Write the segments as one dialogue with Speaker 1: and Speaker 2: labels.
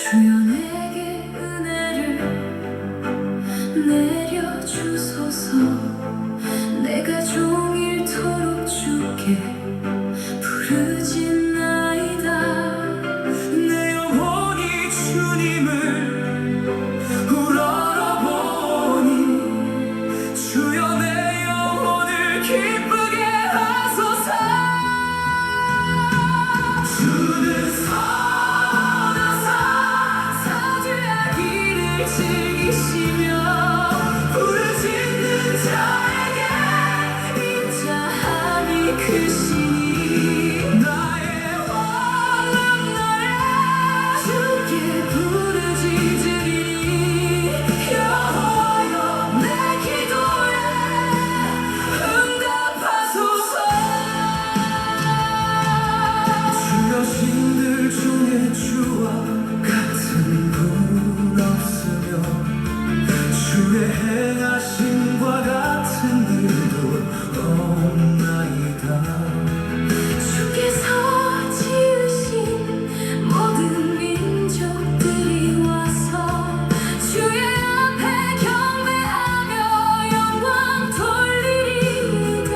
Speaker 1: 주여 내게 은혜를 내려주소서. 내가 종일토록 주께 부르짖나이다.
Speaker 2: 내 영혼이 주님을 우러러보니 주여 내 영혼을 기쁘게 하소서. 주는 선하사
Speaker 1: 사죄하기를 즐기시며
Speaker 2: 부르짖는 자에게
Speaker 1: 인자함이 크시니
Speaker 2: 나의 환난날에
Speaker 1: 주께 부르짖으리니 여호와여 내 기도에 응답하소서.
Speaker 2: 주여 신들 중에 주와 같은 분 없으며 주의 행하심과 같은 일도 없나이다.
Speaker 1: 주께서 지으신 모든 민족들이 와서 주의 앞에 경배하며 영광 돌리리이다.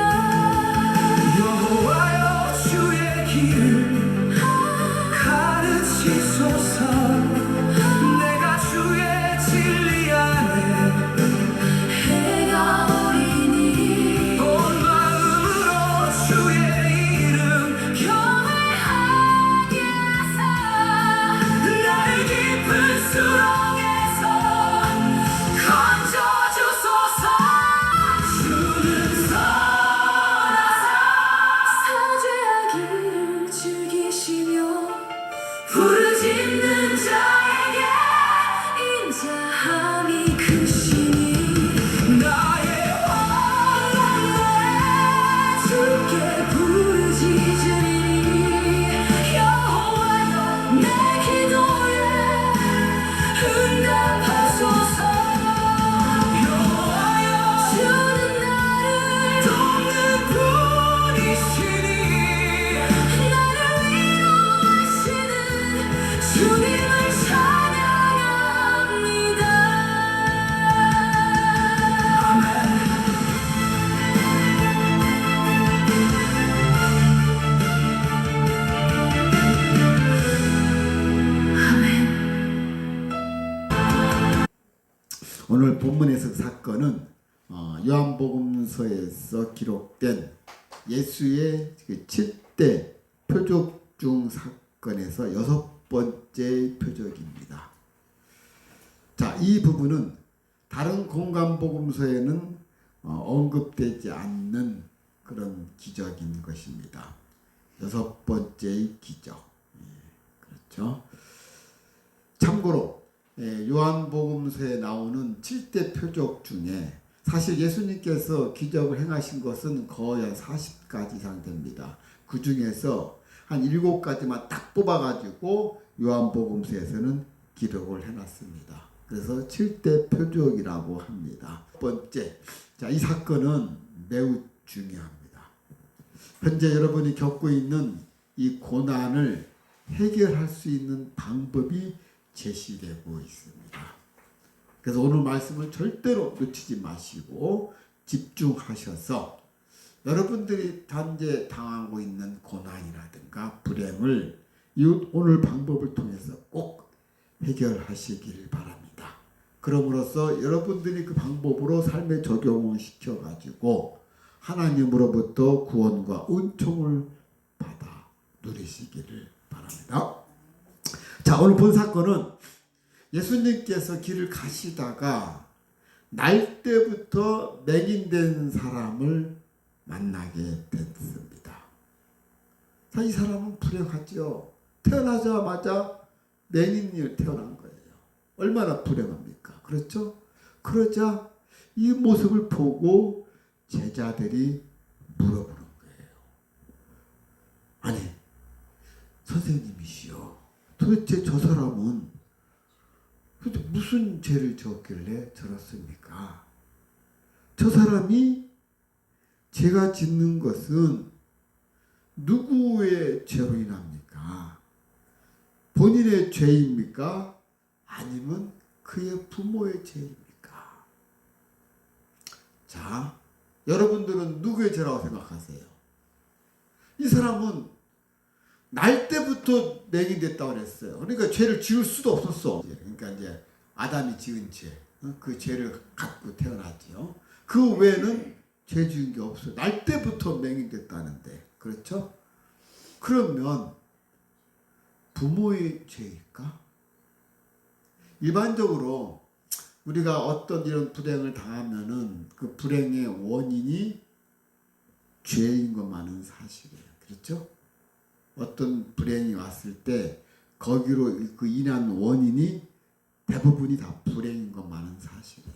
Speaker 2: 여호와여 주의 길을 가르치소서. 내가 주의 진리 안에
Speaker 1: 해가 오리니
Speaker 2: 온 마음으로 주의 이름
Speaker 1: 경외하게 하사
Speaker 2: 나의 깊은 수렁에서 건져주소서. 주는 선하사
Speaker 1: 사죄하기를 즐기시며
Speaker 2: 부르짖는 자에게
Speaker 1: 인자함이 크시니
Speaker 2: 나의 환난날에
Speaker 1: 주께 부르짖으리니 여호와여 내 기도에 응답하소서.
Speaker 2: 여호와여
Speaker 1: 주는 나를
Speaker 2: 돕는 분이시니
Speaker 1: 나를 위로하시는 주님을 찬양합니다.
Speaker 3: 오늘 본문에서 사건은 요한복음서에서 기록된 예수의 그 7대 표적 중 사건에서 6번째 표적입니다. 자, 이 부분은 다른 공간복음서에는 언급되지 않는 그런 기적인 것입니다. 6번째의 기적. 그렇죠. 참고로 요한복음서에 나오는 7대 표적 중에 사실 예수님께서 기적을 행하신 것은 거의 한 40가지 이상 됩니다. 그 중에서 한 7가지만 딱 뽑아가지고 요한복음서에서는 기록을 해놨습니다. 그래서 7대 표적이라고 합니다. 첫 번째, 자, 이 사건은 매우 중요합니다. 현재 여러분이 겪고 있는 이 고난을 해결할 수 있는 방법이 제시되고 있습니다. 그래서 오늘 말씀을 절대로 놓치지 마시고 집중하셔서 여러분들이 현재 당하고 있는 고난이라든가 불행을 이 오늘 방법을 통해서 꼭 해결하시길 바랍니다. 그럼으로써 여러분들이 그 방법으로 삶에 적용을 시켜가지고 하나님으로부터 구원과 은총을 받아 누리시기를 바랍니다. 자, 오늘 본 사건은 예수님께서 길을 가시다가 날 때부터 맹인된 사람을 만나게 됐습니다. 자, 이 사람은 불행하죠. 태어나자마자 맹인을 태어난 거예요. 얼마나 불행합니까? 그렇죠? 그러자 이 모습을 보고 제자들이 물어보는 거예요. 아니, 선생님이시여, 도대체 저 사람은 무슨 죄를 지었길래 저렇습니까? 저 사람이 죄가 짓는 것은 누구의 죄로 인합니까? 본인의 죄입니까? 아니면 그의 부모의 죄입니까? 자, 여러분들은 누구의 죄라고 생각하세요? 이 사람은 날 때부터 맹인됐다고 그랬어요. 그러니까 죄를 지을 수도 없었어. 그러니까 이제 아담이 지은 죄, 그 죄를 갖고 태어났지요. 그 외에는 죄 지은 게 없어요. 날 때부터 맹인됐다는데, 그렇죠? 그러면 부모의 죄일까? 일반적으로 우리가 어떤 이런 불행을 당하면은 그 불행의 원인이 죄인 것만은 사실이에요. 그렇죠? 어떤 불행이 왔을 때 거기로 그 인한 원인이 대부분이 다 불행인 것만은 사실이에요.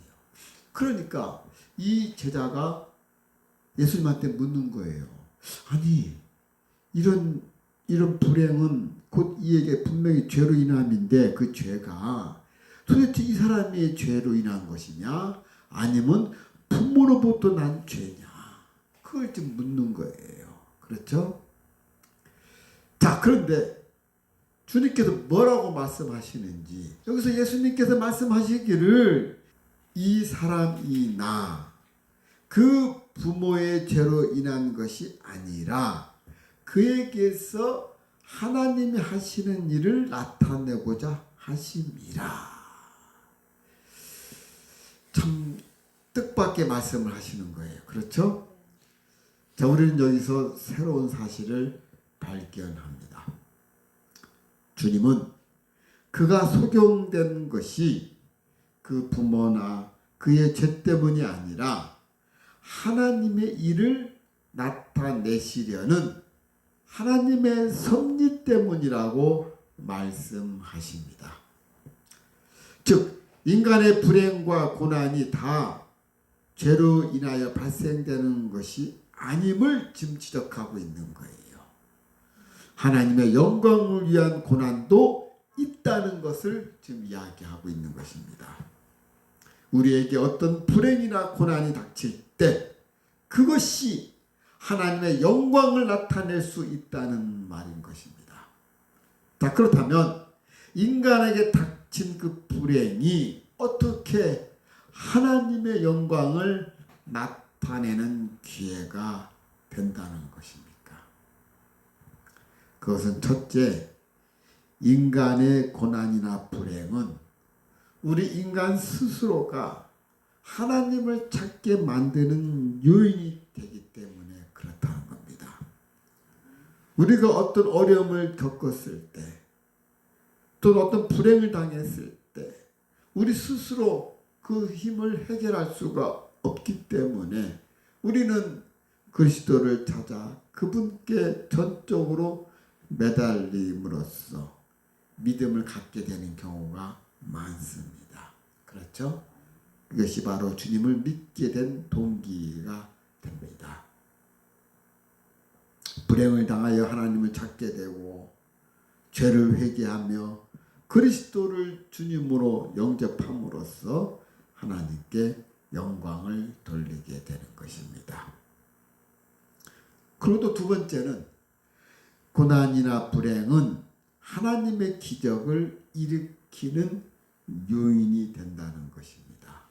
Speaker 3: 그러니까 이 제자가 예수님한테 묻는 거예요. 아니, 이런 불행은 곧 이에게 분명히 죄로 인함인데 그 죄가 도대체 이 사람의 죄로 인한 것이냐 아니면 부모로부터 난 죄냐, 그걸 좀 묻는 거예요. 그렇죠? 자, 그런데 주님께서 뭐라고 말씀하시는지, 여기서 예수님께서 말씀하시기를 이 사람이나 그 부모의 죄로 인한 것이 아니라 그에게서 하나님이 하시는 일을 나타내고자 하심이라. 참 뜻밖의 말씀을 하시는 거예요. 그렇죠? 자, 우리는 여기서 새로운 사실을 발견합니다. 주님은 그가 소경된 것이 그 부모나 그의 죄 때문이 아니라 하나님의 일을 나타내시려는 하나님의 섭리 때문이라고 말씀하십니다. 즉 인간의 불행과 고난이 다 죄로 인하여 발생되는 것이 아님을 지금 지적하고 있는 거예요. 하나님의 영광을 위한 고난도 있다는 것을 지금 이야기하고 있는 것입니다. 우리에게 어떤 불행이나 고난이 닥칠 때 그것이 하나님의 영광을 나타낼 수 있다는 말인 것입니다. 자, 그렇다면 인간에게 닥친 그 불행이 어떻게 하나님의 영광을 나타내는 기회가 된다는 것입니까? 그것은 첫째, 인간의 고난이나 불행은 우리 인간 스스로가 하나님을 찾게 만드는 요인이 되기 때문에 그렇다는 겁니다. 우리가 어떤 어려움을 겪었을 때, 또 어떤 불행을 당했을 때 우리 스스로 그 힘을 해결할 수가 없기 때문에 우리는 그리스도를 찾아 그분께 전적으로 매달림으로써 믿음을 갖게 되는 경우가 많습니다. 그렇죠? 이것이 바로 주님을 믿게 된 동기가 됩니다. 불행을 당하여 하나님을 찾게 되고 죄를 회개하며 그리스도를 주님으로 영접함으로써 하나님께 영광을 돌리게 되는 것입니다. 그리고 또 두 번째는 고난이나 불행은 하나님의 기적을 일으키는 요인이 된다는 것입니다.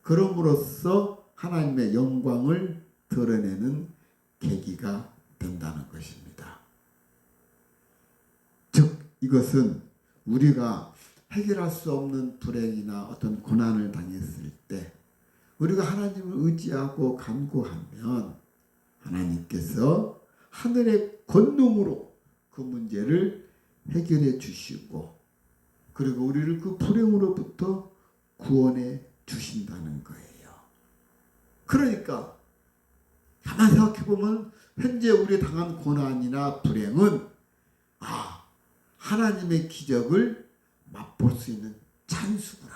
Speaker 3: 그럼으로써 하나님의 영광을 드러내는 계기가 된다는 것입니다. 즉 이것은 우리가 해결할 수 없는 불행이나 어떤 고난을 당했을 때 우리가 하나님을 의지하고 간구하면 하나님께서 하늘의 권능으로 그 문제를 해결해 주시고 그리고 우리를 그 불행으로부터 구원해 주신다는 거예요. 그러니까 가만히 생각해 보면 현재 우리 당한 고난이나 불행은 하나님의 기적을 맛볼 수 있는 찬스구나.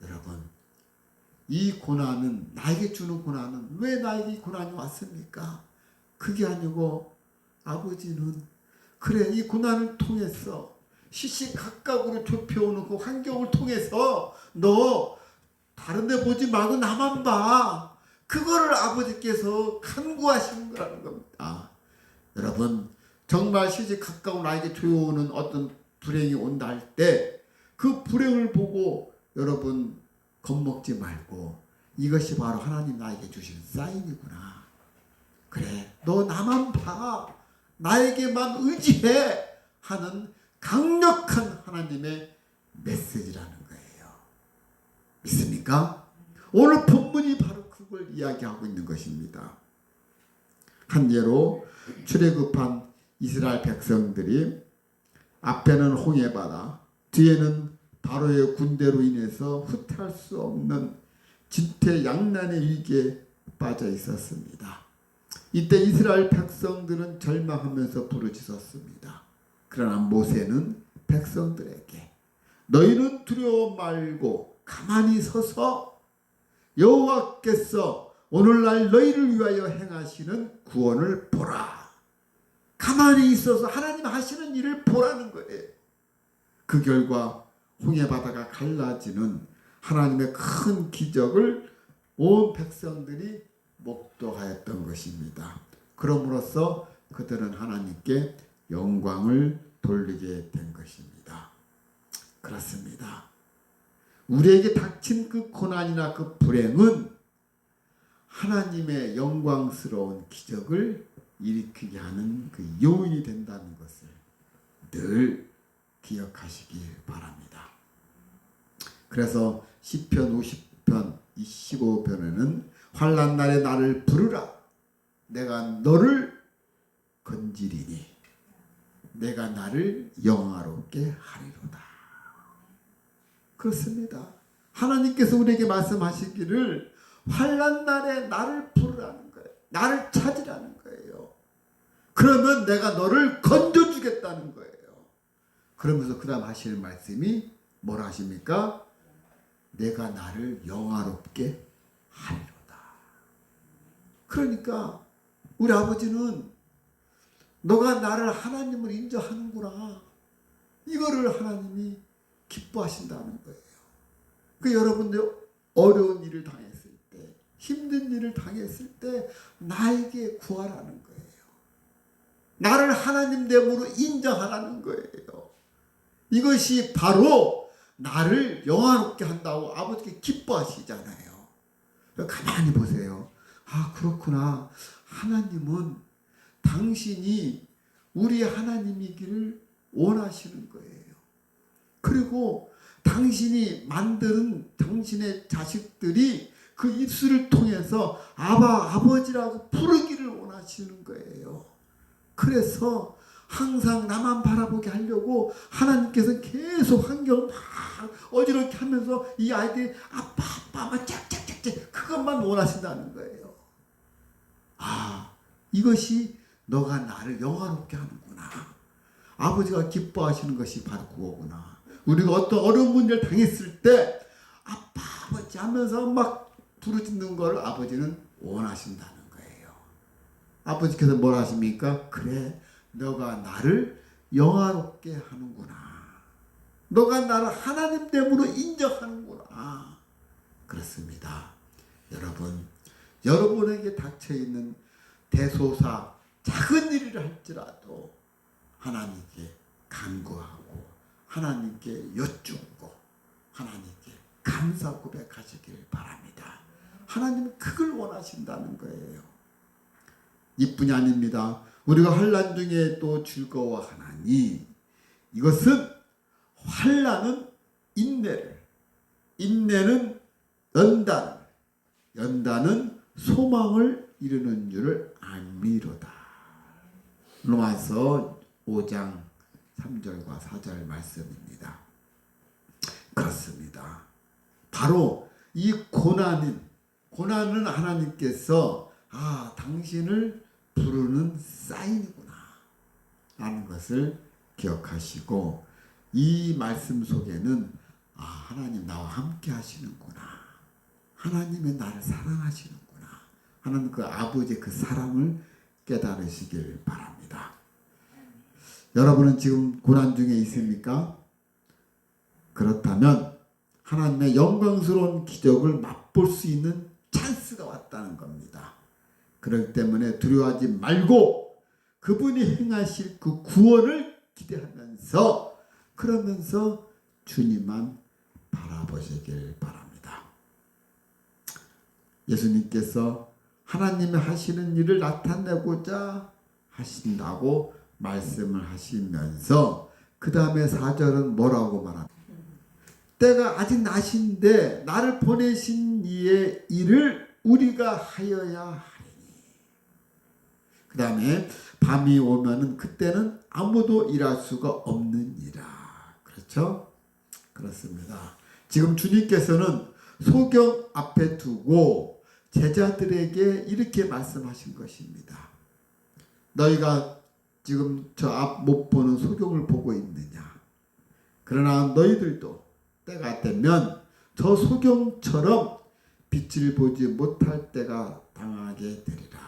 Speaker 3: 여러분, 이 고난은, 나에게 주는 고난은 왜 나에게 이 고난이 왔습니까? 그게 아니고 아버지는 그래, 이 고난을 통해서 시시각각으로 좁혀오는 그 환경을 통해서 너 다른 데 보지 말고 나만 봐. 그거를 아버지께서 간구하신 거라는 겁니다. 여러분, 정말 시시각각으로 나에게 조여오는 어떤 불행이 온다 할 때 그 불행을 보고 여러분 겁먹지 말고 이것이 바로 하나님 나에게 주신 사인이구나. 그래, 너 나만 봐. 나에게만 의지해. 하는 강력한 하나님의 메시지라는 거예요. 믿습니까? 오늘 본문이 바로 그걸 이야기하고 있는 것입니다. 한 예로 출애굽한 이스라엘 백성들이 앞에는 홍해바다, 뒤에는 바로의 군대로 인해서 후퇴할 수 없는 진퇴양난의 위기에 빠져 있었습니다. 이때 이스라엘 백성들은 절망하면서 부르짖었습니다. 그러나 모세는 백성들에게 너희는 두려워 말고 가만히 서서 여호와께서 오늘날 너희를 위하여 행하시는 구원을 보라. 가만히 있어서 하나님 하시는 일을 보라는 거예요. 그 결과 홍해바다가 갈라지는 하나님의 큰 기적을 온 백성들이 목도하였던 것입니다. 그럼으로써 그들은 하나님께 영광을 돌리게 된 것입니다. 그렇습니다. 우리에게 닥친 그 고난이나 그 불행은 하나님의 영광스러운 기적을 일으키게 하는 그 요인이 된다는 것을 늘 기억하시길 바랍니다. 그래서 시편 50편 15편에는 환난 날에 나를 부르라. 내가 너를 건지리니 내가 나를 영화롭게 하리로다. 그렇습니다. 하나님께서 우리에게 말씀하시기를 환난 날에 나를 부르라는 거예요. 나를 찾으라는 거예요. 그러면 내가 너를 건져주겠다는 거예요. 그러면서 그 다음 하시는 말씀이 뭐라 하십니까? 내가 나를 영화롭게 하리로다. 그러니까 우리 아버지는 너가 나를 하나님을 인정하는구나. 이거를 하나님이 기뻐하신다는 거예요. 그 여러분들 어려운 일을 당했을 때, 힘든 일을 당했을 때 나에게 구하라는 거예요. 나를 하나님 됨으로 인정하라는 거예요. 이것이 바로 나를 영화롭게 한다고 아버지께 기뻐하시잖아요. 가만히 보세요. 아, 그렇구나. 하나님은 당신이 우리 하나님이기를 원하시는 거예요. 그리고 당신이 만드는 당신의 자식들이 그 입술을 통해서 아버지라고 부르기를 원하시는 거예요. 그래서 항상 나만 바라보게 하려고 하나님께서 계속 환경을 막 어지럽게 하면서 이 아이들이 아빠 막 짝짝짝짝 그것만 원하신다는 거예요. 아, 이것이 너가 나를 영화롭게 하는구나. 아버지가 기뻐하시는 것이 바로 그거구나. 우리가 어떤 어려운 문제를 당했을 때 아버지 하면서 막 부르짖는 걸 아버지는 원하신다는 거예요. 아버지께서 뭘 하십니까? 그래, 너가 나를 영화롭게 하는구나. 너가 나를 하나님 됨으로 인정하는구나. 그렇습니다. 여러분, 여러분에게 닥쳐있는 대소사 작은 일을 할지라도 하나님께 간구하고 하나님께 여쭙고 하나님께 감사 고백하시길 바랍니다. 하나님은 그걸 원하신다는 거예요. 이뿐이 아닙니다. 우리가 환난 중에 또 즐거워하나니 이것은 환난은 인내를, 인내는 연단을, 연단은 소망을 이루는 줄을 알미로다. 로마서 5장 3절과 4절 말씀입니다. 그렇습니다. 바로 이 고난은 하나님께서 당신을 부르는 사인이구나 라는 것을 기억하시고 이 말씀 속에는 하나님 나와 함께 하시는구나. 하나님의 나를 사랑하시는구나 하는 그 아버지의 그 사랑을 깨달으시길 바랍니다. 여러분은 지금 고난 중에 있습니까? 그렇다면 하나님의 영광스러운 기적을 맛볼 수 있는 찬스가 왔다는 겁니다. 그렇기 때문에 두려워하지 말고 그분이 행하실 그 구원을 기대하면서 그러면서 주님만 바라보시길 바랍니다. 예수님께서 하나님이 하시는 일을 나타내고자 하신다고 말씀을 하시면서 그 다음에 4절은 뭐라고 말합니까? 때가 아직 낮인데 나를 보내신 이의 일을 우리가 하여야 하리니. 그 다음에 밤이 오면은 그때는 아무도 일할 수가 없느니라. 그렇죠? 그렇습니다. 지금 주님께서는 소경 앞에 두고 제자들에게 이렇게 말씀하신 것입니다. 너희가 지금 저 앞 못 보는 소경을 보고 있느냐? 그러나 너희들도 때가 되면 저 소경처럼 빛을 보지 못할 때가 당하게 되리라.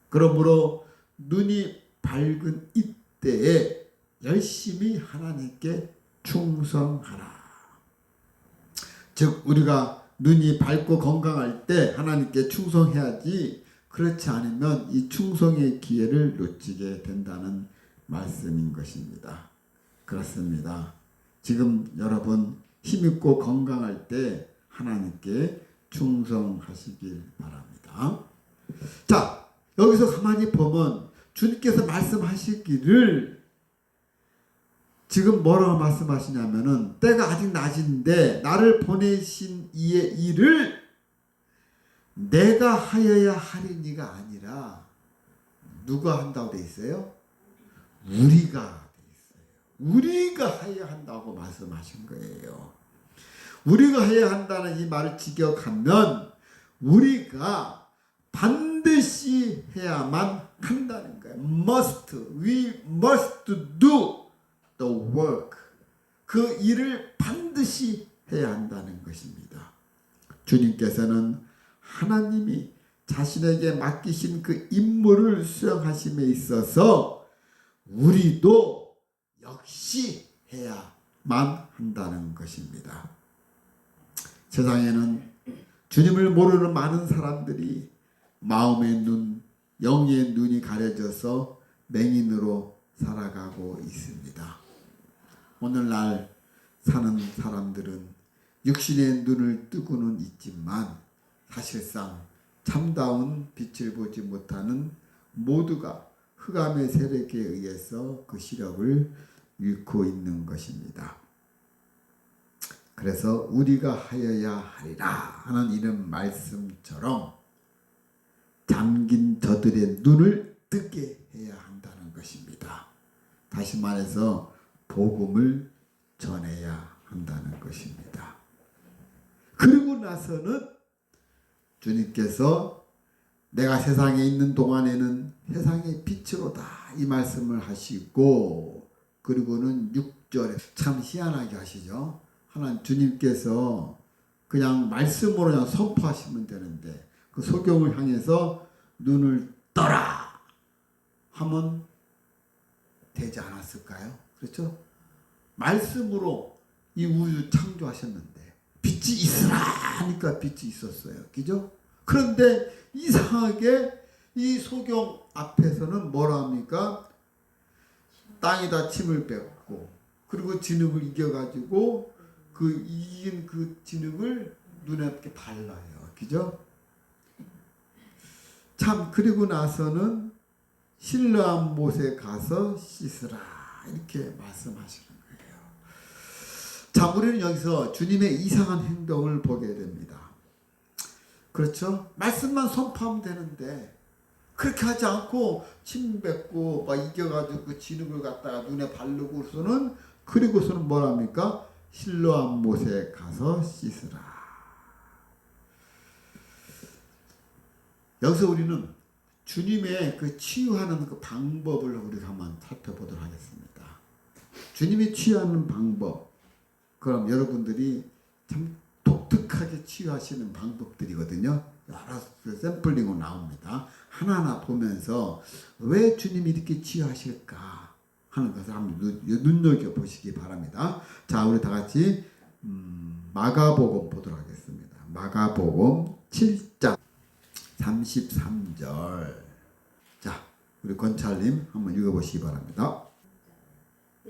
Speaker 3: 그러므로 눈이 밝은 이때에 열심히 하나님께 충성하라. 즉 우리가 눈이 밝고 건강할 때 하나님께 충성해야지, 그렇지 않으면 이 충성의 기회를 놓치게 된다는 말씀인 것입니다. 그렇습니다. 지금 여러분 힘있고 건강할 때 하나님께 충성하시길 바랍니다. 자, 여기서 가만히 보면 주님께서 말씀하시기를 지금 뭐라고 말씀하시냐면은 때가 아직 낮인데 나를 보내신 이의 일을 내가 하여야 하리니가 아니라 누가 한다고 돼 있어요? 우리가 돼 있어요. 우리가 해야 한다고 말씀하신 거예요. 우리가 해야 한다는 이 말을 직역하면 우리가 반드시 해야만 한다는 거예요. Must, we must do the work. 그 일을 반드시 해야 한다는 것입니다. 주님께서는 하나님이 자신에게 맡기신 그 임무를 수행하심에 있어서 우리도 역시 해야만 한다는 것입니다. 세상에는 주님을 모르는 많은 사람들이 마음의 눈, 영의 눈이 가려져서 맹인으로 살아가고 있습니다. 오늘날 사는 사람들은 육신의 눈을 뜨고는 있지만 사실상 참다운 빛을 보지 못하는 모두가 흑암의 세력에 의해서 그 시력을 잃고 있는 것입니다. 그래서 우리가 하여야 하리라 하는 이런 말씀처럼 잠긴 저들의 눈을 뜨게 해야 한다는 것입니다. 다시 말해서 복음을 전해야 한다는 것입니다. 그리고 나서는 주님께서 내가 세상에 있는 동안에는 세상의 빛으로다 이 말씀을 하시고, 그리고는 6절에 참 희한하게 하시죠. 하나님 주님께서 그냥 말씀으로 그냥 선포하시면 되는데 그 소경을 향해서 눈을 떠라 하면 되지 않았을까요? 그렇죠? 말씀으로 이 우주 창조하셨는데 빛이 있으라 하니까 빛이 있었어요. 그죠? 그런데 이상하게 이 소경 앞에서는 뭐라 합니까? 땅에다 침을 뱉고 그리고 진흙을 이겨가지고 그 이긴 그 진흙을 눈에 이렇게 발라요. 그죠? 참 그리고 나서는 실로암 못에 가서 씻으라 이렇게 말씀하시는 거예요. 자, 우리는 여기서 주님의 이상한 행동을 보게 됩니다. 그렇죠? 말씀만 선포하면 되는데 그렇게 하지 않고 침 뱉고 막 이겨가지고 그 진흙을 갖다가 눈에 바르고서는 그리고서는 뭐랍니까? 실로암 못에 가서 씻으라. 여기서 우리는 주님의 그 치유하는 그 방법을 우리가 한번 살펴보도록 하겠습니다. 주님이 치유하는 방법, 그럼 여러분들이 참 독특하게 치유하시는 방법들이거든요. 여러 샘플링으로 나옵니다. 하나하나 보면서 왜 주님이 이렇게 치유하실까 하는 것을 한번 눈여겨보시기 바랍니다. 자, 우리 다 같이 마가복음 보도록 하겠습니다. 마가복음 7장 33절. 자, 우리 권찰님 한번 읽어보시기 바랍니다.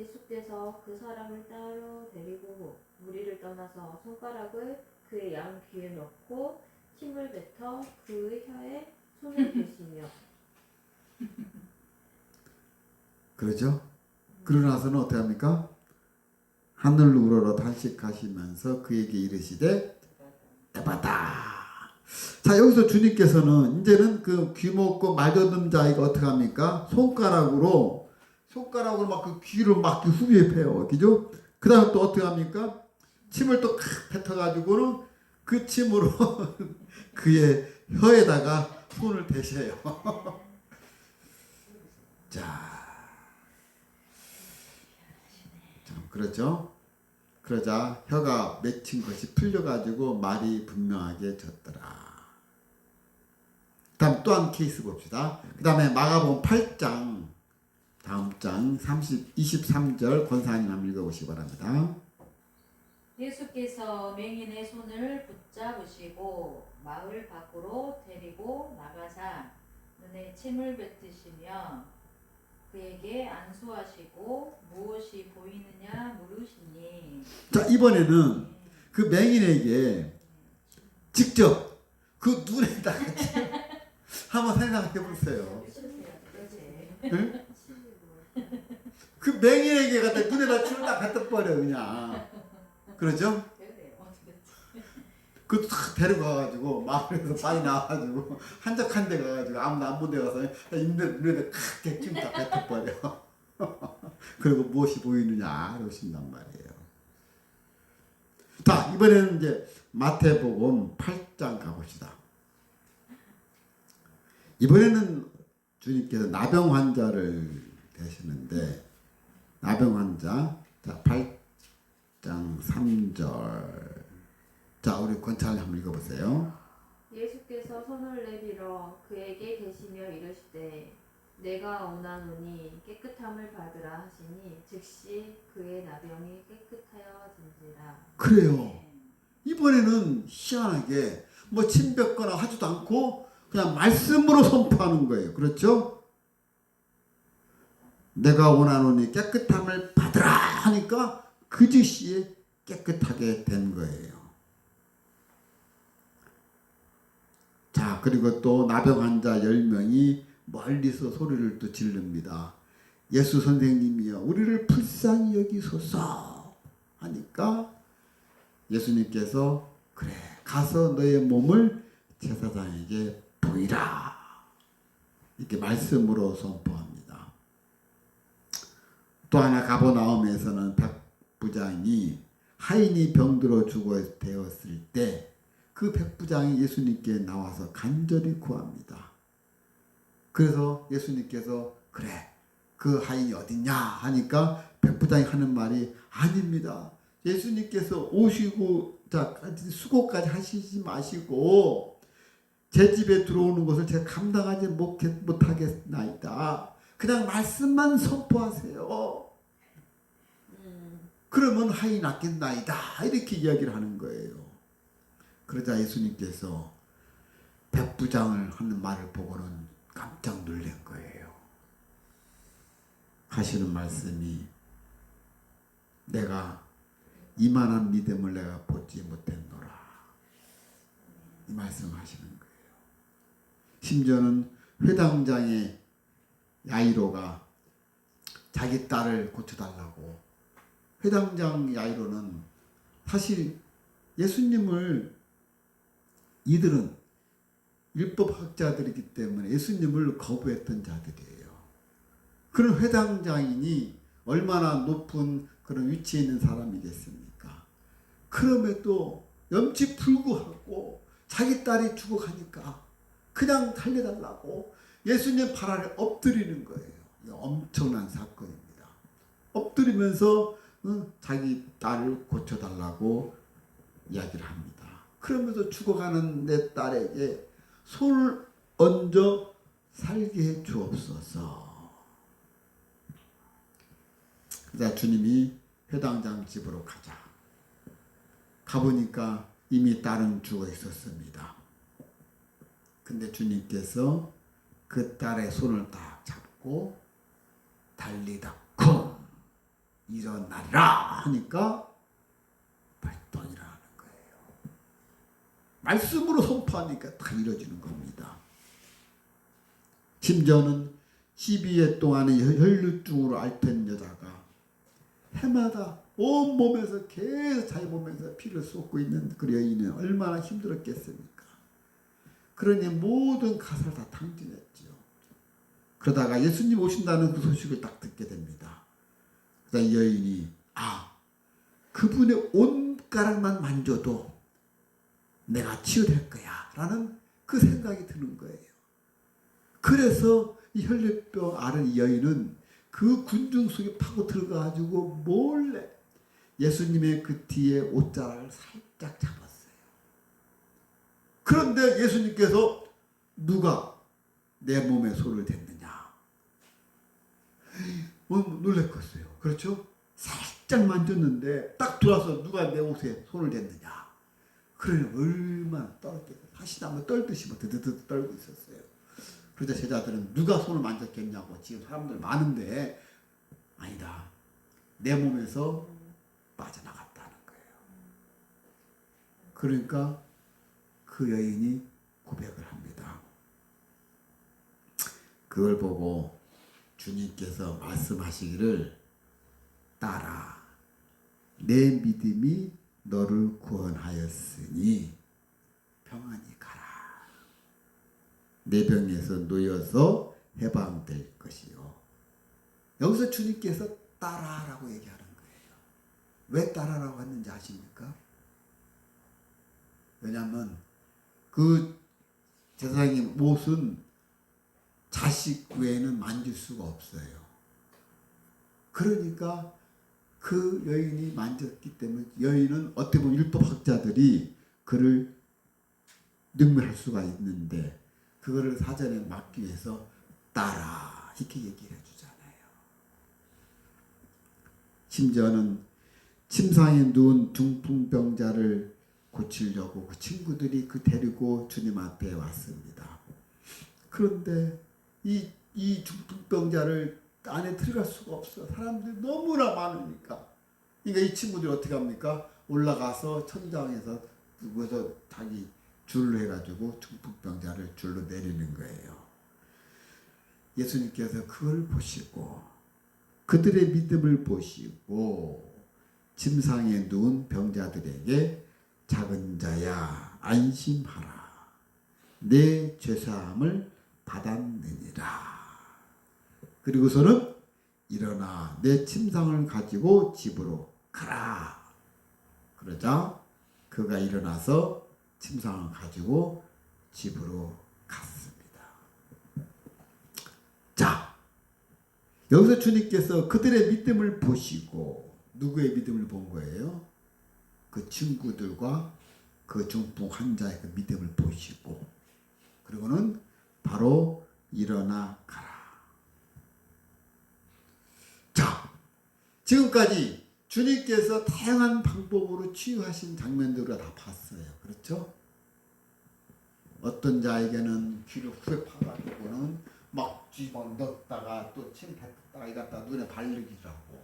Speaker 4: 예수께서 그 사람을 따로 데리고 무리를 떠나서 손가락을 그의 양 귀에 넣고 침을 뱉어 그의 혀에 손을 대시며
Speaker 3: 그러죠? 그러고 나서는 어떻게 합니까? 하늘로 우러러 단식하시면서 그에게 이르시되 에바다. 자, 여기서 주님께서는 이제는 그 귀먹고 말더듬 자에게 어떻게 합니까? 손가락으로 막 그 귀를 막 후벼패요. 그죠? 그 다음에 또 어떻게 합니까? 침을 또 뱉어가지고는 그 침으로 그의 혀에다가 손을 대셔요. 참 그렇죠? 그러자 혀가 맺힌 것이 풀려가지고 말이 분명하게 졌더라. 다음 또 한 케이스 봅시다. 그 다음에 마가복음 8장 다음 장 23절 권사님 한번 읽어보시기 바랍니다.
Speaker 4: 예수께서 맹인의 손을 붙잡으시고 마을 밖으로 데리고 나가사 눈에 침을 뱉으시며 그에게 안수하시고 무엇이 보이느냐 물으시니
Speaker 3: 자, 이번에는 그 맹인에게 직접 그 눈에다가 한번 생각해 보세요. 응? 그 맹인에게 갖다 눈에다 침을 딱 뱉어버려 그냥. 그러죠? 그 탁 데리고 가가지고 마을에서 빨리 나와가지고 한적한 데 가가지고 아무도 안 본 데 가서 눈에다 크게 침 딱 뱉어버려. 그리고 무엇이 보이느냐 그러신단 말이에요. 자, 이번에는 이제 마태복음 8장 가봅시다. 이번에는 주님께서 나병 환자를 대시는데 나병 환자 자 8장 3절 자 우리 권찰님 한번 읽어보세요.
Speaker 4: 예수께서 손을 내밀어 그에게 계시며 이르시되 내가 원하노니 깨끗함을 받으라 하시니 즉시 그의 나병이 깨끗하여진지라.
Speaker 3: 그래요. 이번에는 희한하게 뭐 침 뱉거나 하지도 않고 그냥 말씀으로 선포하는 거예요. 그렇죠? 내가 원하노니 깨끗함을 받으라 하니까 그 즉시에 깨끗하게 된 거예요. 자, 그리고 또 나병 환자 10명이 멀리서 소리를 또 지릅니다. 예수 선생님이여 우리를 불쌍히 여기소서 하니까 예수님께서 그래 가서 너의 몸을 제사장에게 보이라 이렇게 말씀으로 선포합니다. 또 하나 가버나움에서는 백부장이 하인이 병들어 죽어되었을 때 그 백부장이 예수님께 나와서 간절히 구합니다. 그래서 예수님께서 그래 그 하인이 어딨냐 하니까 백부장이 하는 말이 아닙니다. 예수님께서 오시고 자 수고까지 하시지 마시고 제 집에 들어오는 것을 제가 감당하지 못하겠나이다. 그냥 말씀만 선포하세요. 그러면 하인이 낫겠나이다. 이렇게 이야기를 하는 거예요. 그러자 예수님께서 백부장을 하는 말을 보고는 깜짝 놀란 거예요. 하시는 말씀이 내가 이만한 믿음을 내가 보지 못했노라. 이 말씀을 하시는 거예요. 심지어는 회당장의 야이로가 자기 딸을 고쳐달라고 회당장 야이로는 사실 예수님을 이들은 율법학자들이기 때문에 예수님을 거부했던 자들이에요. 그런 회당장인이 얼마나 높은 그런 위치에 있는 사람이겠습니까? 그럼에도 염치불구하고 자기 딸이 죽어가니까 그냥 살려달라고 예수님 발 아래 엎드리는 거예요. 엄청난 사건입니다. 엎드리면서 자기 딸을 고쳐달라고 이야기를 합니다. 그러면서 죽어가는 내 딸에게 손을 얹어 살게 해 주옵소서. 그러자 주님이 회당장 집으로 가자. 가보니까 이미 딸은 죽어 있었습니다. 근데 주님께서 그 딸의 손을 딱 잡고 달리다 쿵 일어나리라 하니까 벌떡 일어나는 거예요. 말씀으로 선포하니까 다 이루어지는 겁니다. 심지어는 12회 동안의 혈류증으로 앓던 여자가 해마다 온몸에서 계속 자기 몸에서 피를 쏟고 있는 그 여인은 얼마나 힘들었겠습니까? 그러니 모든 가사를 다 탕진했죠. 그러다가 예수님 오신다는 그 소식을 딱 듣게 됩니다. 그러다 이 여인이 그분의 옷가락만 만져도 내가 치유될 거야 라는 그 생각이 드는 거예요. 그래서 이 혈류병 앓은 이 여인은 그 군중 속에 파고 들어가가지고 몰래 예수님의 그 뒤에 옷자락을 살짝 잡았어요. 그런데 예수님께서 누가 내 몸에 손을 댔느냐? 놀랬겠어요. 그렇죠? 살짝 만졌는데 딱 돌아서 누가 내 옷에 손을 댔느냐? 그러니 얼마나 떨었겠어요. 사시나무 떨듯이 드드드 떨고 있었어요. 그러자 제자들은 누가 손을 만졌겠냐고. 지금 사람들 많은데 아니다. 내 몸에서 빠져나갔다는 거예요. 그러니까 그 여인이 고백을 합니다. 그걸 보고 주님께서 말씀하시기를 따라 내 믿음이 너를 구원하였으니 평안히 가라. 내 병에서 놓여서 해방될 것이요. 여기서 주님께서 따라라고 얘기하는 거예요. 왜 따라라고 했는지 아십니까? 왜냐하면 그 제사장님 옷은 자식 외에는 만질 수가 없어요. 그러니까 그 여인이 만졌기 때문에 여인은 어떻게 보면 율법학자들이 그를 능멸할 수가 있는데 그거를 사전에 막기 위해서 따라 이렇게 얘기를 해주잖아요. 심지어는 침상에 누운 중풍병자를 고치려고 그 친구들이 그 데리고 주님 앞에 왔습니다. 그런데 이 중풍병자를 안에 들어갈 수가 없어. 사람들이 너무나 많으니까. 그러니까 이 친구들이 어떻게 합니까? 올라가서 천장에서 누구서 자기 줄로 해가지고 중풍병자를 줄로 내리는 거예요. 예수님께서 그걸 보시고 그들의 믿음을 보시고 침상에 누운 병자들에게 작은 자야 안심하라. 내 죄사함을 받았느니라. 그리고서는 일어나 내 침상을 가지고 집으로 가라. 그러자 그가 일어나서 침상을 가지고 집으로 갔습니다. 자, 여기서 주님께서 그들의 믿음을 보시고 누구의 믿음을 본 거예요? 그 친구들과 그 중풍 환자의 그 믿음을 보시고 그리고는 바로 일어나 가라. 자, 지금까지 주님께서 다양한 방법으로 치유하신 장면들을 다 봤어요. 그렇죠? 어떤 자에게는 귀를 후에 파가지고는 막 쥐막 넣었다가 또 침 뱉었다가 이갔다가 눈에 바르기도 하고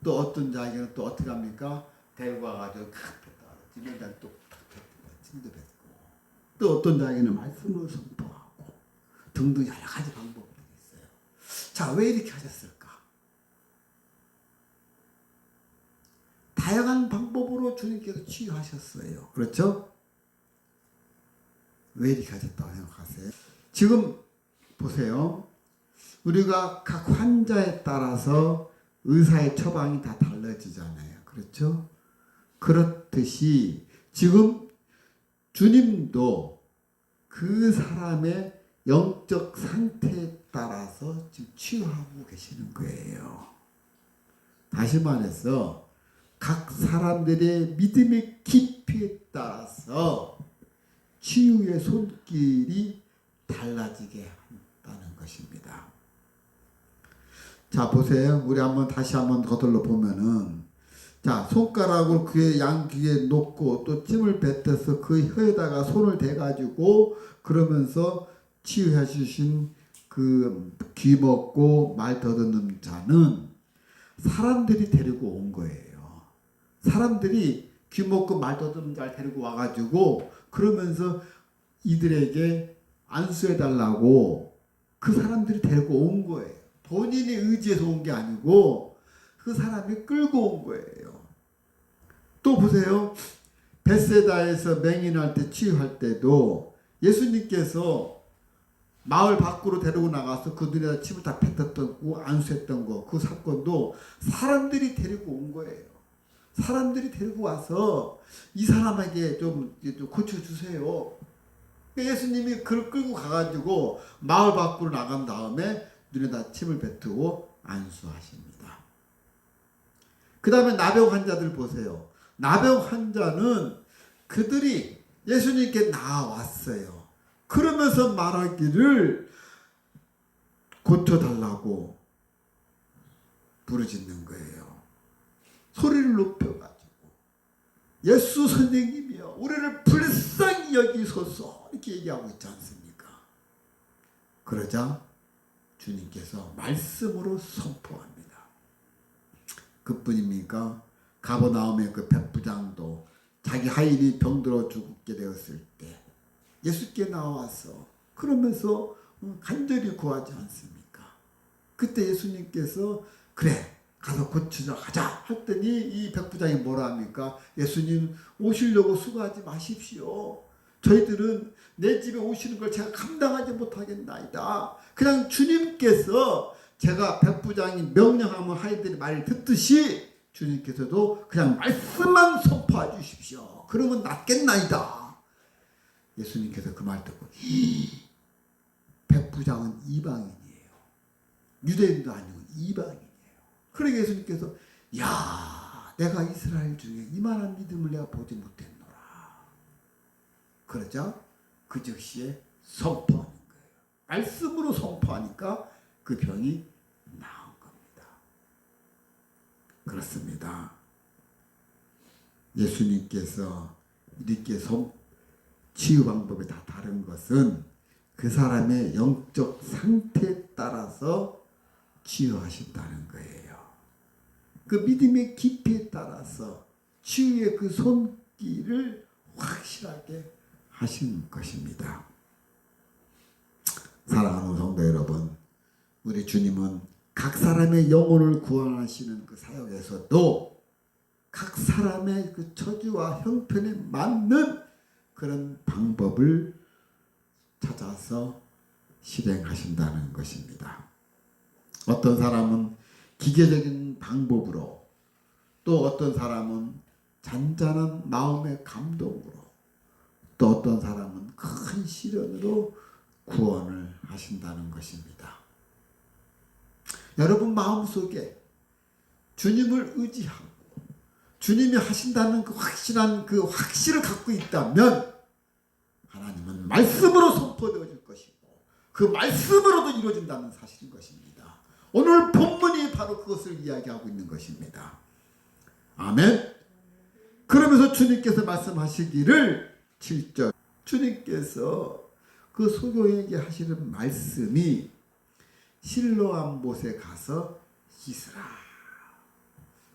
Speaker 3: 또 어떤 자에게는 또 어떻게 합니까? 데리고 와가지고 탁 뱉다가 집에다 또탁 뱉고 침도 뱉고 또 어떤 자에게는 말씀을 선포하고 등등 여러 가지 방법들이 있어요. 자, 왜 이렇게 하셨을까? 다양한 방법으로 주님께서 치유하셨어요. 그렇죠? 왜 이렇게 하셨다고 생각하세요? 지금 보세요. 우리가 각 환자에 따라서 의사의 처방이 다 달라지잖아요. 그렇죠? 그렇듯이 지금 주님도 그 사람의 영적 상태에 따라서 지금 치유하고 계시는 거예요. 다시 말해서 각 사람들의 믿음의 깊이에 따라서 치유의 손길이 달라지게 한다는 것입니다. 자, 보세요. 우리 다시 한번 거슬러 보면은, 자, 손가락으로 그의 양귀에 놓고 또 침을 뱉어서 그 혀에다가 손을 대가지고 그러면서 치유해 주신 그 귀 먹고 말 더듬는 자는 사람들이 데리고 온 거예요. 사람들이 귀먹고 말더듬 잘 데리고 와가지고 그러면서 이들에게 안수해달라고 그 사람들이 데리고 온 거예요. 본인이 의지해서 온 게 아니고 그 사람이 끌고 온 거예요. 또 보세요. 벳세다에서 맹인할 때 치유할 때도 예수님께서 마을 밖으로 데리고 나가서 그 눈에다 침을 다 뱉었던 거, 안수했던 거, 그 사건도 사람들이 데리고 온 거예요. 사람들이 데리고 와서 이 사람에게 좀 고쳐주세요. 예수님이 그를 끌고 가가지고 마을 밖으로 나간 다음에 눈에다 침을 뱉고 안수하십니다. 그 다음에 나병 환자들 보세요. 나병 환자는 그들이 예수님께 나와왔어요. 그러면서 말하기를 고쳐달라고 부르짖는 거예요. 소리를 높여가지고 예수 선생님이여 우리를 불쌍히 여기소서 이렇게 얘기하고 있지 않습니까? 그러자 주님께서 말씀으로 선포합니다. 그뿐입니까? 가버나움의 그 백부장도 자기 하인이 병들어 죽게 되었을 때 예수께 나와서 그러면서 간절히 구하지 않습니까? 그때 예수님께서 그래 가서 고치자 가자 했더니 이 백부장이 뭐라 합니까? 예수님 오시려고 수고하지 마십시오. 저희들은 내 집에 오시는 걸 제가 감당하지 못하겠나이다. 그냥 주님께서 제가 백부장이 명령하면 하인들이 말을 듣듯이 주님께서도 그냥 말씀만 선포해 주십시오. 그러면 낫겠나이다. 예수님께서 그 말 듣고 백부장은 이방인이에요. 유대인도 아니고 이방인이에요. 그러니까 예수님께서 야 내가 이스라엘 중에 이만한 믿음을 내가 보지 못했노라. 그러자 그 즉시에 선포하는 거예요. 말씀으로 선포하니까 그 병이 나은 겁니다. 그렇습니다. 예수님께서 이렇게 치유 방법이 다 다른 것은 그 사람의 영적 상태에 따라서 치유하신다는 거예요. 그 믿음의 깊이에 따라서 치유의 그 손길을 확실하게 하신 것입니다. 사랑하는 성도 여러분, 우리 주님은 각 사람의 영혼을 구원하시는 그 사역에서도 각 사람의 그 처지와 형편에 맞는 그런 방법을 찾아서 실행하신다는 것입니다. 어떤 사람은 기계적인 방법으로, 또 어떤 사람은 잔잔한 마음의 감동으로, 또 어떤 사람은 큰 시련으로 구원을 하신다는 것입니다. 여러분 마음속에 주님을 의지하고 주님이 하신다는 그 확실한 그 확신을 갖고 있다면 하나님은 말씀으로 선포되어질 것이고 그 말씀으로도 이루어진다는 사실인 것입니다. 오늘 본문이 바로 그것을 이야기하고 있는 것입니다. 아멘. 그러면서 주님께서 말씀하시기를 7절 주님께서 그 소교에게 하시는 말씀이 실로암 못에 가서 씻으라.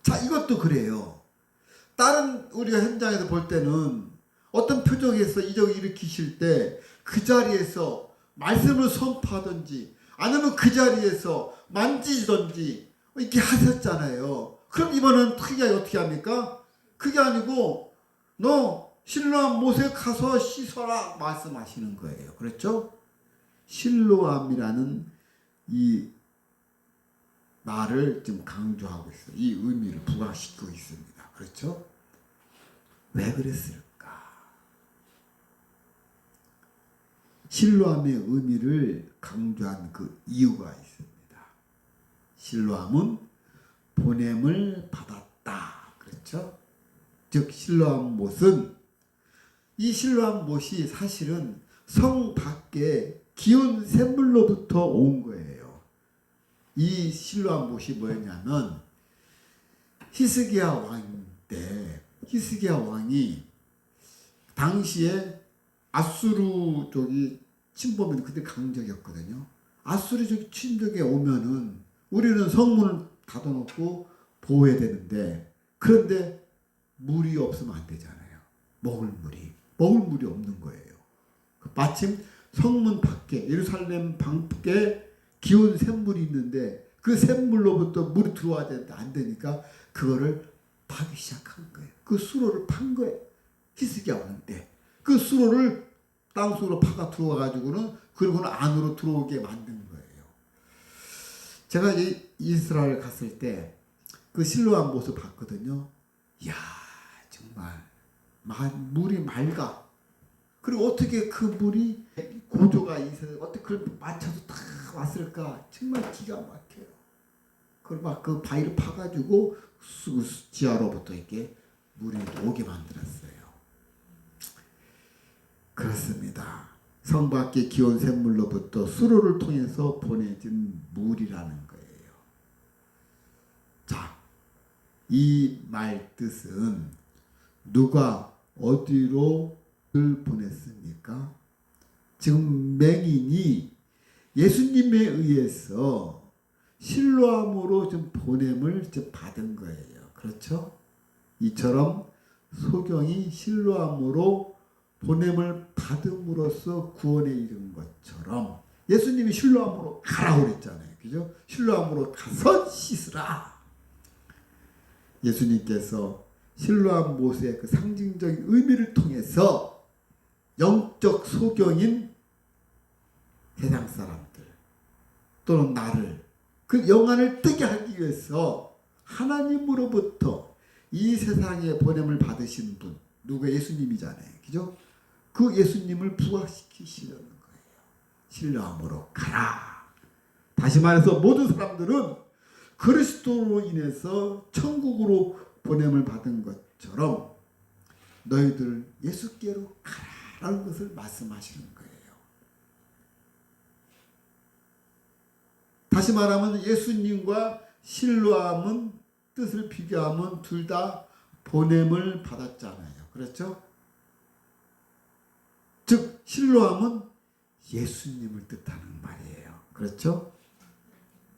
Speaker 3: 자, 이것도 그래요. 다른 우리가 현장에서 볼 때는 어떤 표적에서 이적을 일으키실 때 그 자리에서 말씀을 선포하든지 아니면 그 자리에서 만지든지 이렇게 하셨잖아요. 그럼 이번엔 특이하게 어떻게 합니까? 그게 아니고 너 실로암 못에 가서 씻어라 말씀하시는 거예요. 그렇죠? 실로암이라는 이 말을 지금 강조하고 있어요. 이 의미를 부각시키고 있습니다. 그렇죠? 왜 그랬을까? 실로암의 의미를 강조한 그 이유가 있습니다. 실로암은 보냄을 받았다. 그렇죠? 즉 실로암 못은 이 실로암 못이 사실은 성 밖에 기운 샘물로부터 온 거예요. 이 실로암 못이 뭐였냐면 히스기야 왕 때 히스기야 왕이 당시에 아수르 쪽이 침범이 그때 강적이었거든요. 아수르 쪽이 침적에 오면은 우리는 성문을 닫아놓고 보호해야 되는데 그런데 물이 없으면 안 되잖아요. 먹을 물이 없는 거예요. 마침 성문 밖에 예루살렘 밖에 기온 샘물이 있는데 그 샘물로부터 물이 들어와야 되는데 안 되니까 그거를 파기 시작한 거예요. 그 수로를 판 거예요. 희석이 없는데 그 수로를 땅속으로 파가 들어와 가지고는 그리고는 안으로 들어오게 만든 거예요. 제가 이스라엘 갔을 때 그 실로암 모습 봤거든요. 이야 정말 물이 맑아. 그리고 어떻게 그 물이 고조가 있어서 어떻게 그걸 맞춰서 다 왔을까? 정말 기가 막혀요. 그걸 막 그 바위를 파가지고 지하로부터 이렇게 물이 오게 만들었어요. 그렇습니다. 성 밖의 기온 샘물로부터 수로를 통해서 보내진 물이라는 거예요. 자, 이 말 뜻은 누가 어디로 를 보냈습니까? 지금 맹인이 예수님에 의해서 실로암으로 좀 보냄을 좀 받은 거예요. 그렇죠? 이처럼 소경이 실로암으로 보냄을 받음으로써 구원에 이른 것처럼 예수님이 실로암으로 가라고 그랬잖아요. 그죠? 실로암으로 가서 씻으라. 예수님께서 실로암 못의 그 상징적인 의미를 통해서 영적 소경인 세상 사람들 또는 나를 그 영안을 뜨게 하기 위해서 하나님으로부터 이 세상에 보냄을 받으신 분 누가 예수님이잖아요. 그죠? 그 예수님을 부활시키시려는 거예요. 실로암으로 가라. 다시 말해서 모든 사람들은 그리스도로 인해서 천국으로 보냄을 받은 것처럼 너희들 예수께로 가라라는 것을 말씀하시는 거예요. 다시 말하면 예수님과 실로암은 뜻을 비교하면 둘 다 보냄을 받았잖아요. 그렇죠? 즉 실로암은 예수님을 뜻하는 말이에요. 그렇죠?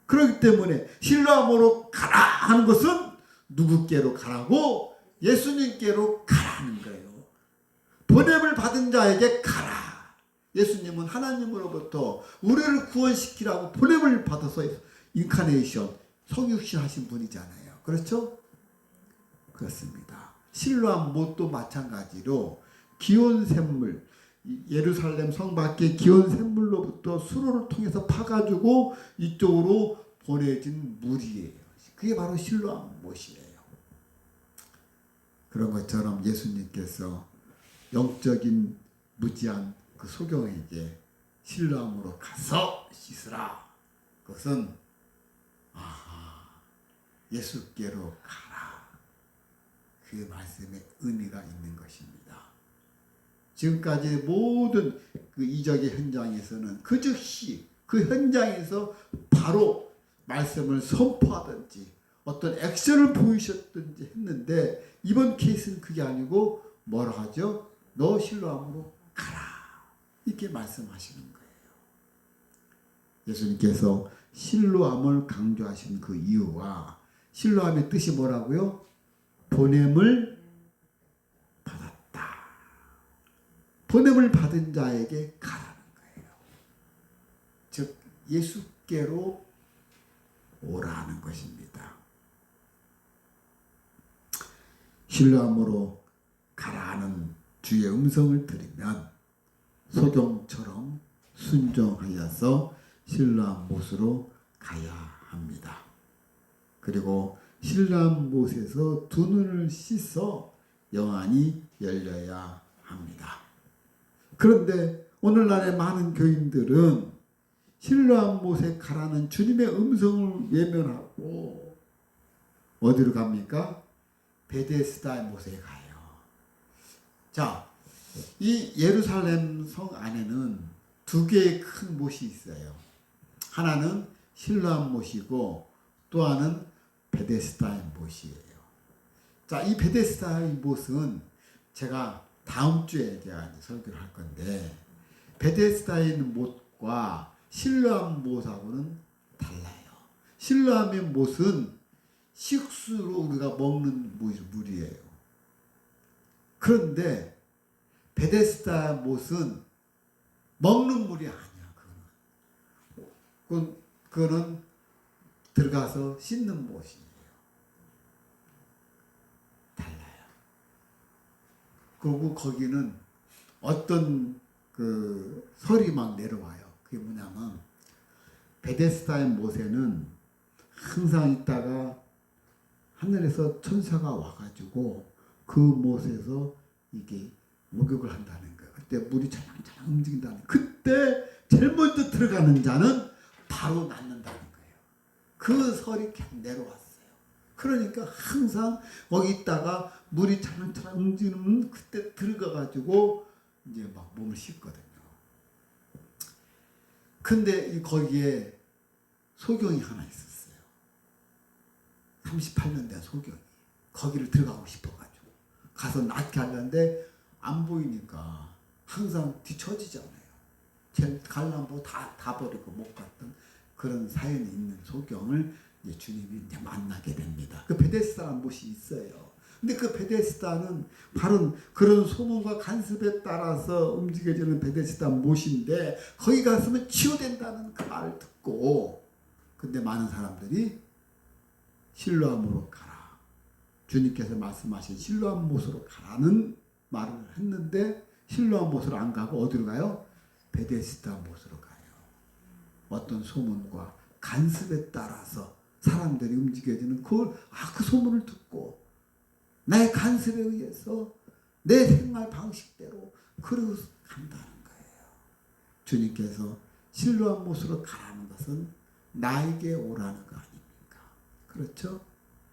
Speaker 3: 그렇기 때문에 실로암으로 가라 하는 것은 누구께로 가라고? 예수님께로 가라는 거예요. 보냄을 받은 자에게 가라. 예수님은 하나님으로부터 우리를 구원시키라고 보냄을 받아서 인카네이션, 성육신 하신 분이잖아요. 그렇죠? 그렇습니다. 실로암 못도 마찬가지로 기온 샘물, 예루살렘 성 밖의 기온 샘물로부터 수로를 통해서 파가지고 이쪽으로 보내진 물이에요. 그게 바로 실로암 못이에요. 그런 것처럼 예수님께서 영적인 무지한 그 소경에게 실로암으로 가서 씻으라. 그것은 예수께로 가라. 그 말씀에 의미가 있는 것입니다. 지금까지 모든 그 이적의 현장에서는 그 즉시 그 현장에서 바로 말씀을 선포하든지 어떤 액션을 보이셨든지 했는데 이번 케이스는 그게 아니고 뭐라 하죠? 너 실로암으로 가라. 이렇게 말씀하시는 거예요. 예수님께서 실로암을 강조하신 그 이유와 실로암의 뜻이 뭐라고요? 보냄을 받았다. 보냄을 받은 자에게 가라는 거예요. 즉 예수께로 오라는 것입니다. 실로암으로 가라는 주의 음성을 들으면 소경처럼 순종하여서 실로암 못으로 가야 합니다. 그리고 실로암 못에서 두 눈을 씻어 영안이 열려야 합니다. 그런데 오늘날의 많은 교인들은 실로암 못에 가라는 주님의 음성을 외면하고 어디로 갑니까? 베데스다 못에 가요. 자, 이 예루살렘 성 안에는 두 개의 큰 못이 있어요. 하나는 실로암 못이고 또 하나는 베데스다의 못이에요. 자, 이 베데스다의 못은 제가 다음 주에 제가 설교를 할 건데 베데스다의 못과 실로암 못하고는 달라요. 실로암의 못은 식수로 우리가 먹는 물이에요. 그런데 베데스다 못은 먹는 물이 아니야. 그거는 들어가서 씻는 못이에요. 달라요. 그리고 거기는 어떤 그 설이 막 내려와요. 그게 뭐냐면 베데스다의 못에는 항상 있다가 하늘에서 천사가 와가지고 그 못에서 이게 목욕을 한다는 거예요. 그때 물이 차량차량 움직인다는 거예요. 그때 제일 먼저 들어가는 자는 바로 낫는다는 거예요. 그 설이 계속 내려왔어요. 그러니까 항상 거기 있다가 물이 차량차량 움직이면 그때 들어가가지고 이제 막 몸을 씻거든요. 근데 거기에 소경이 하나 있었어요. 38년 된 소경이. 거기를 들어가고 싶어가지고 가서 낫게 하려는데 안 보이니까 항상 뒤처지잖아요. 제일 갈라면 다 버리고 못 갔던 그런 사연이 있는 소경을 이제 주님이 이제 만나게 됩니다. 그 베데스다라는 못이 있어요. 근데 그 베데스다는 바로 그런 소문과 간섭에 따라서 움직여지는 베데스다 못인데 거기 갔으면 치유된다는 그 말을 듣고 근데 많은 사람들이 실로암으로 가라. 주님께서 말씀하신 실로암 못으로 가라는 말을 했는데 실로암 못으로 안 가고 어디로 가요? 베데스다 못으로 가요. 어떤 소문과 간섭에 따라서 사람들이 움직여지는 그 소문을 듣고 나의 간섭에 의해서 내 생활 방식대로 그러고 간다는 거예요. 주님께서 실로암 못으로 가라는 것은 나에게 오라는 거 아닙니까? 그렇죠?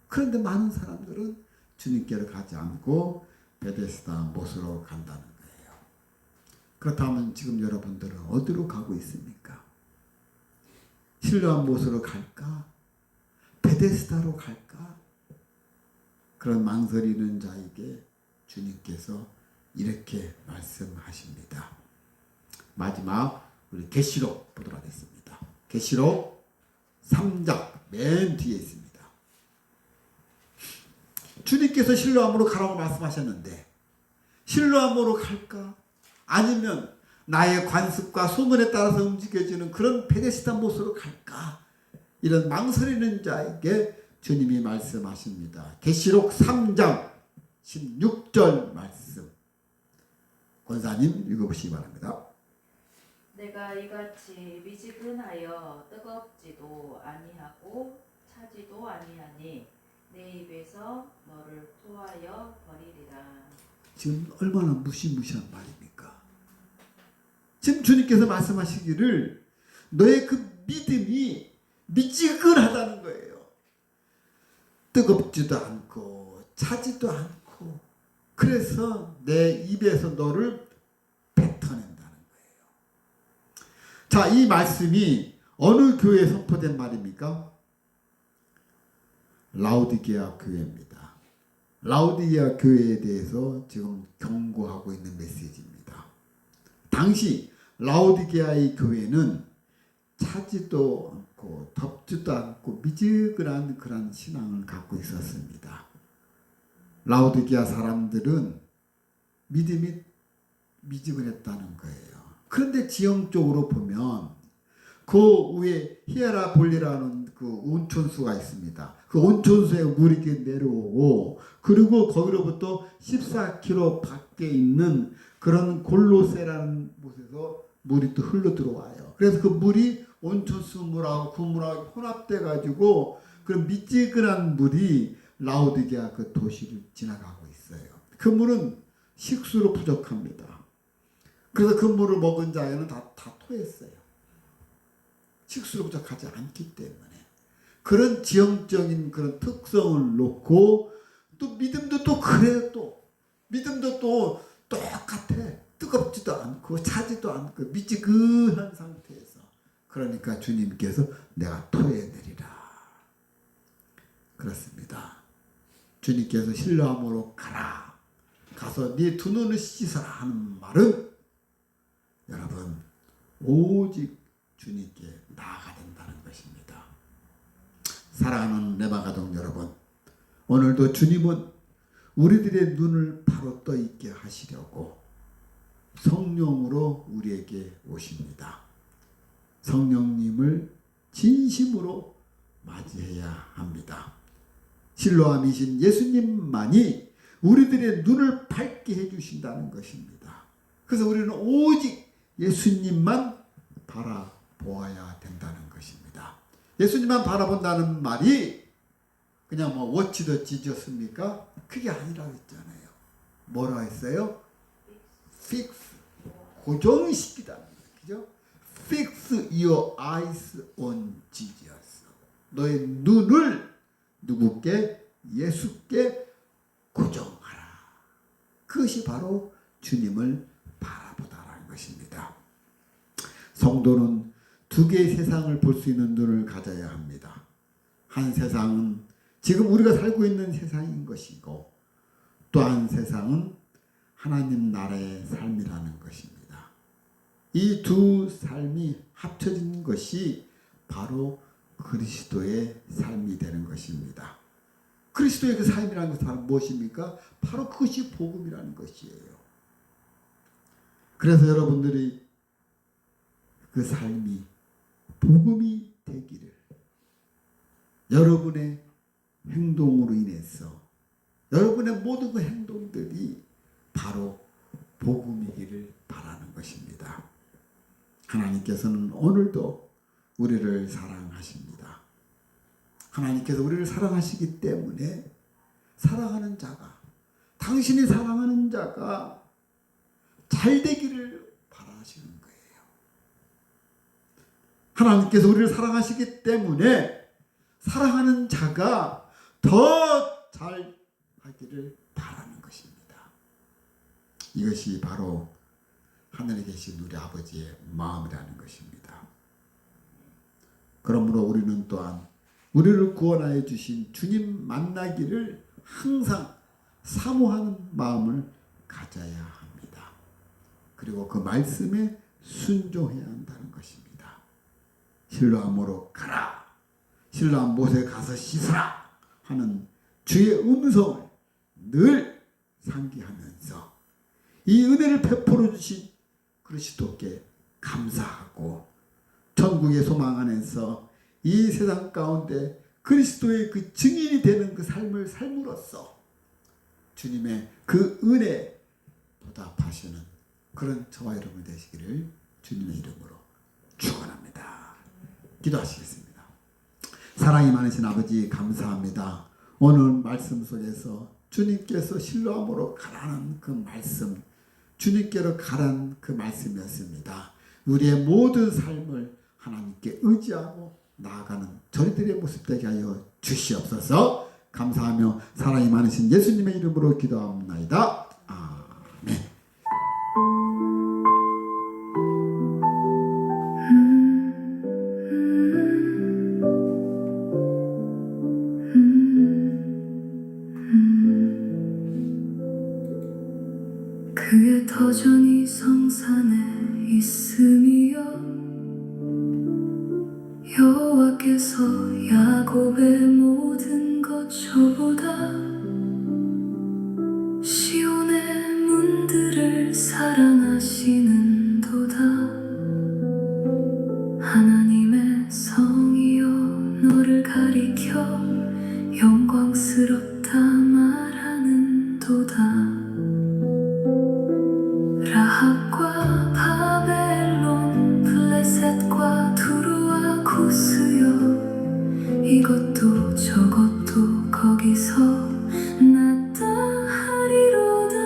Speaker 3: 그런데 많은 사람들은 주님께로 가지 않고 베데스다 못으로 간다는 거예요. 그렇다면 지금 여러분들은 어디로 가고 있습니까? 실로암 못으로 갈까? 베데스다로 갈까? 그런 망설이는 자에게 주님께서 이렇게 말씀하십니다. 마지막 우리 계시록 보도록 하겠습니다. 계시록 3장 맨 뒤에 있습니다. 주님께서 실로암으로 가라고 말씀하셨는데 실로암으로 갈까? 아니면 나의 관습과 소문에 따라서 움직여지는 그런 베데스다 못으로 갈까? 이런 망설이는 자에게 주님이 말씀하십니다. 계시록 3장 16절 말씀 권사님 읽어보시기 바랍니다.
Speaker 4: 내가 이같이 미지근하여 뜨겁지도 아니하고 차지도 아니하니 내 입에서 너를 토하여 버리리라.
Speaker 3: 지금 얼마나 무시무시한 말입니까? 지금 주님께서 말씀하시기를 너의 그 믿음이 미지근하다는 거예요. 뜨겁지도 않고 차지도 않고 그래서 내 입에서 너를 뱉어낸다는 거예요. 자, 이 말씀이 어느 교회에 선포된 말입니까? 라오디게아 교회입니다. 라오디게아 교회에 대해서 지금 경고하고 있는 메시지입니다. 당시 라오디게아의 교회는 차지도 않고 덥지도 않고 미지근한 그런 신앙을 갖고 있었습니다. 라오디게아 사람들은 믿음이 미지근했다는 거예요. 그런데 지형적으로 보면 그 위에 히에라볼리라는 그 온천수가 있습니다. 그 온천수에 물이 이렇게 내려오고 그리고 거기로부터 14km 밖에 있는 그런 골로세라는 곳에서 물이 또 흘러 들어와요. 그래서 그 물이 온천수 물하고 그 물하고 혼합돼 가지고 그런 미지근한 물이 라오디게아 그 도시를 지나가고 있어요. 그 물은 식수로 부족합니다. 그래서 그 물을 먹은 자에는 다 토했어요. 식수로 부족하지 않기 때문에 그런 지형적인 그런 특성을 놓고 또 믿음도 또 그래요. 또 믿음도 또 똑같아. 뜨겁지도 않고 차지도 않고 미지근한 상태에서 그러니까 주님께서 내가 토해내리라. 그렇습니다. 주님께서 실로암으로 가라. 가서 네 두 눈을 씻어라 하는 말은 여러분 오직 주님께 나아가야 된다는 것입니다. 사랑하는 레마 가족 여러분, 오늘도 주님은 우리들의 눈을 바로 떠 있게 하시려고 성령으로 우리에게 오십니다. 성령님을 진심으로 맞이해야 합니다. 실로암이신 예수님만이 우리들의 눈을 밝게 해주신다는 것입니다. 그래서 우리는 오직 예수님만 바라보아야 된다는 것입니다. 예수님만 바라본다는 말이 그냥 뭐 워치더 지졌습니까? 그게 아니라고 했잖아요. 뭐라 했어요? Fix, 고정시키다는 거예요. 그죠? Fix your eyes on Jesus. 너의 눈을 누구께? 예수께 고정하라. 그것이 바로 주님을 바라보다라는 것입니다. 성도는 두 개의 세상을 볼 수 있는 눈을 가져야 합니다. 한 세상은 지금 우리가 살고 있는 세상인 것이고 또 한 세상은 하나님 나라의 삶이라는 것입니다. 이 두 삶이 합쳐진 것이 바로 그리스도의 삶이 되는 것입니다. 그리스도의 그 삶이라는 것은 바로 무엇입니까? 바로 그것이 복음이라는 것이에요. 그래서 여러분들이 그 삶이 복음이 되기를 여러분의 행동으로 인해서 여러분의 모든 그 행동들이 바로 복음이기를 바라는 것입니다. 하나님께서는 오늘도 우리를 사랑하십니다. 하나님께서 우리를 사랑하시기 때문에 사랑하는 자가 당신이 사랑하는 자가 잘 되기를 바라시는 거예요. 하나님께서 우리를 사랑하시기 때문에 사랑하는 자가 더 잘 하기를 바라는 것입니다. 이것이 바로 하늘에 계신 우리 아버지의 마음이라는 것입니다. 그러므로 우리는 또한 우리를 구원하여 주신 주님 만나기를 항상 사모하는 마음을 가져야 합니다. 그리고 그 말씀에 순종해야 한다는 것입니다. 실로암으로 가라, 실로암 못에 가서 씻으라 하는 주의 음성을 늘 상기하면서 이 은혜를 베풀어 주신 그리스도께 감사하고 천국의 소망 안에서 이 세상 가운데 그리스도의 그 증인이 되는 그 삶을 삶으로써 주님의 그 은혜에 보답하시는 그런 저와 여러분 되시기를 주님의 이름으로 축원합니다. 기도하시겠습니다. 사랑이 많으신 아버지 감사합니다. 오늘 말씀 속에서 주님께서 실로암으로 가라는 그 말씀, 주님께로 가라는 그 말씀이었습니다. 우리의 모든 삶을 하나님께 의지하고 나아가는 저희들의 모습 되게 하여 주시옵소서. 감사하며 사랑이 많으신 예수님의 이름으로 기도합니다. 아멘.
Speaker 1: 그의 터전이 성산에 있음이여 여호와께서 야곱의 모든 것 저보다 시온의 문들을 사랑하시는도다. 하나님의 성이여 너를 가리켜 영광스럽다 말하는도다. 라합과 바벨론 블레셋과 두루와 구스여 이것도 저것도 거기서 나타나리로다.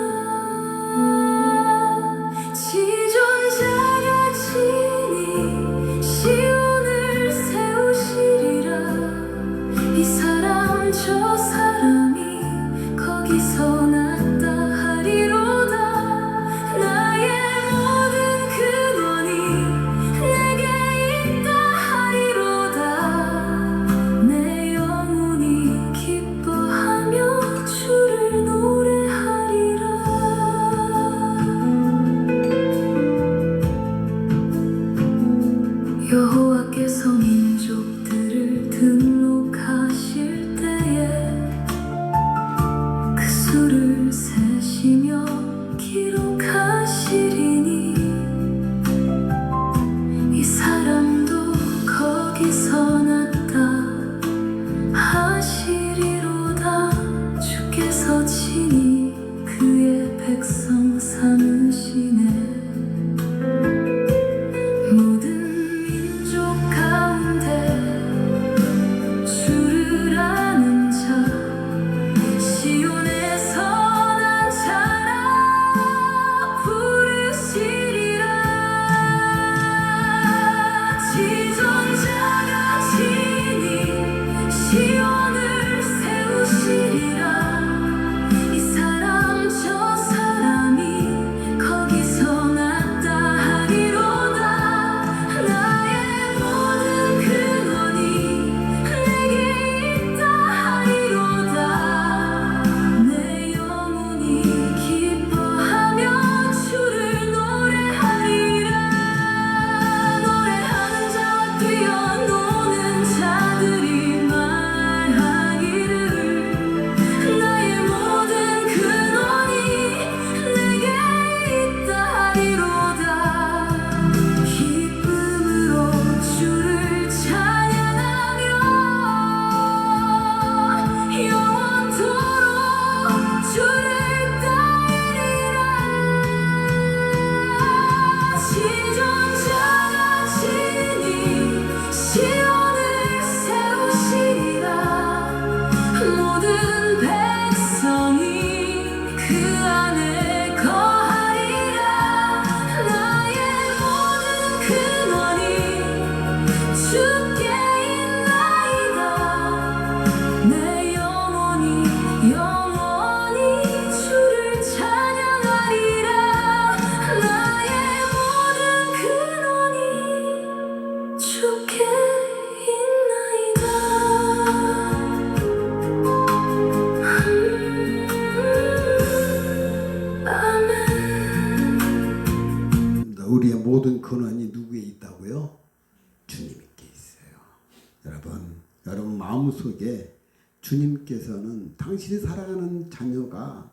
Speaker 3: 마음속에 주님께서는 당신이 사랑하는 자녀가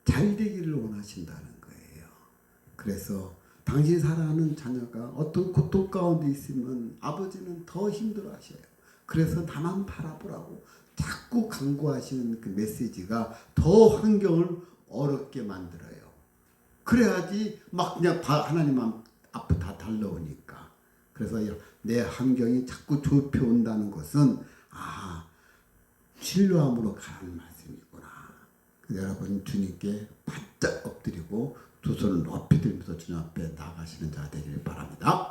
Speaker 3: 잘 되기를 원하신다는 거예요. 그래서 당신이 사랑하는 자녀가 어떤 고통 가운데 있으면 아버지는 더 힘들어하셔요. 그래서 나만 바라보라고 자꾸 강구하시는 그 메시지가 더 환경을 어렵게 만들어요. 그래야지 막 그냥 하나님 앞에 다 달려오니까. 그래서 내 환경이 자꾸 좁혀온다는 것은 진료함으로 가라는 말씀이구나. 여러분 주님께 바짝 엎드리고 두 손을 높이 들면서 주님 앞에 나가시는 자 되기를 바랍니다.